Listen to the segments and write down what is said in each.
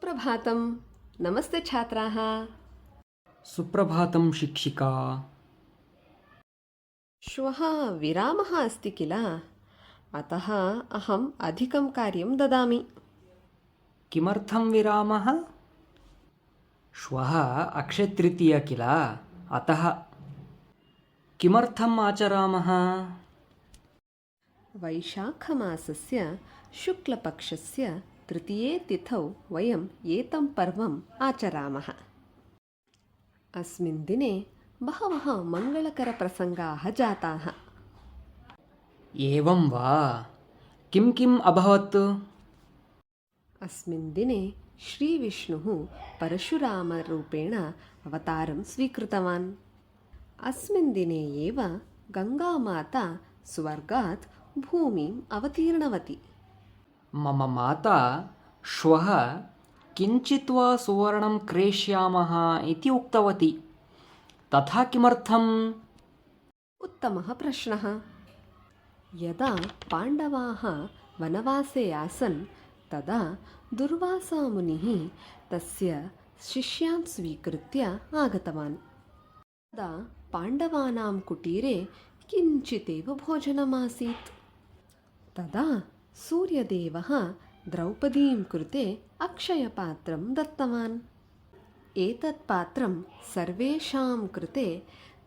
सुप्रभातं। नमस्ते छात्राः। सुप्रभातं शिक्षिका। श्वः विरामः अस्ति किल, अतः अहम् अधिकं कार्यं ददामि। किमर्थं विरामः? श्वः अक्षयतृतीया किल, अतः। किमर्थम् आचरामः? वैशाखमासस्य शुक्लपक्षस्य तृतीये तिथौ वयम् एतं पर्वम् आचरामः। अस्मिन् दिने बहवः मङ्गलकरप्रसङ्गाः जाताः। एवं वा? किं किम् अभवत्? अस्मिन् दिने श्रीविष्णुः परशुरामरूपेण अवतारं स्वीकृतवान्। अस्मिन् दिने एव गङ्गामाता स्वर्गात् भूमिम् अवतीर्णवती। मम माता श्वः किञ्चित् वा सुवर्णं क्रेष्यामः इति उक्तवती। तथा किमर्थम्? उत्तमः प्रश्नः। यदा पाण्डवाः वनवासे आसन् तदा दुर्वासामुनिः तस्य शिष्यान् स्वीकृत्य आगतवान्। तदा पाण्डवानां कुटीरे किञ्चिदेव भोजनमासीत्। तदा सूर्यदेवः द्रौपदीं कृते अक्षयपात्रं दत्तवान्। एतत् पात्रं सर्वेषां कृते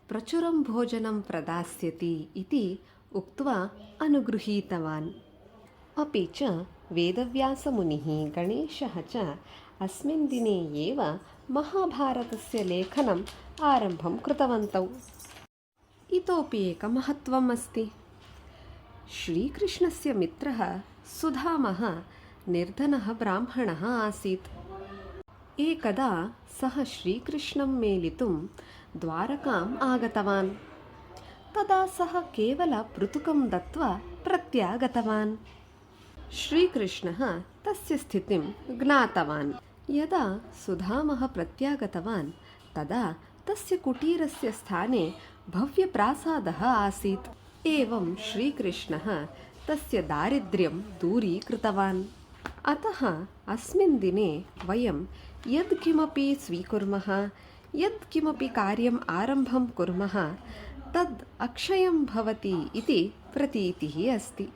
प्रचुरं भोजनं प्रदास्यति इति उक्त्वा अनुगृहीतवान्। अपि च वेदव्यासमुनिः गणेशः च अस्मिन् दिने एव महाभारतस्य लेखनम् आरम्भं कृतवन्तौ। इतोपि एकं महत्त्वम् अस्ति। श्रीकृष्णस्य मित्रः सुधामः निर्धनः ब्राह्मणः आसीत्। एकदा सः श्रीकृष्णं मेलितुं द्वारकाम् आगतवान्। तदा सः केवलपृथुकं दत्त्वा प्रत्यागतवान्। श्रीकृष्णः तस्य स्थितिं ज्ञातवान्। यदा सुधामः प्रत्यागतवान् तदा तस्य कुटीरस्य स्थाने भव्यप्रासादः आसीत्। एवं श्रीकृष्णः तस्य दारिद्र्यं दूरीकृतवान्। अतः अस्मिन् दिने वयं यत्किमपि स्वीकुर्मः, यत्किमपि कार्यम् आरम्भं कुर्मः, तद् अक्षयं भवति इति प्रतीतिः अस्ति।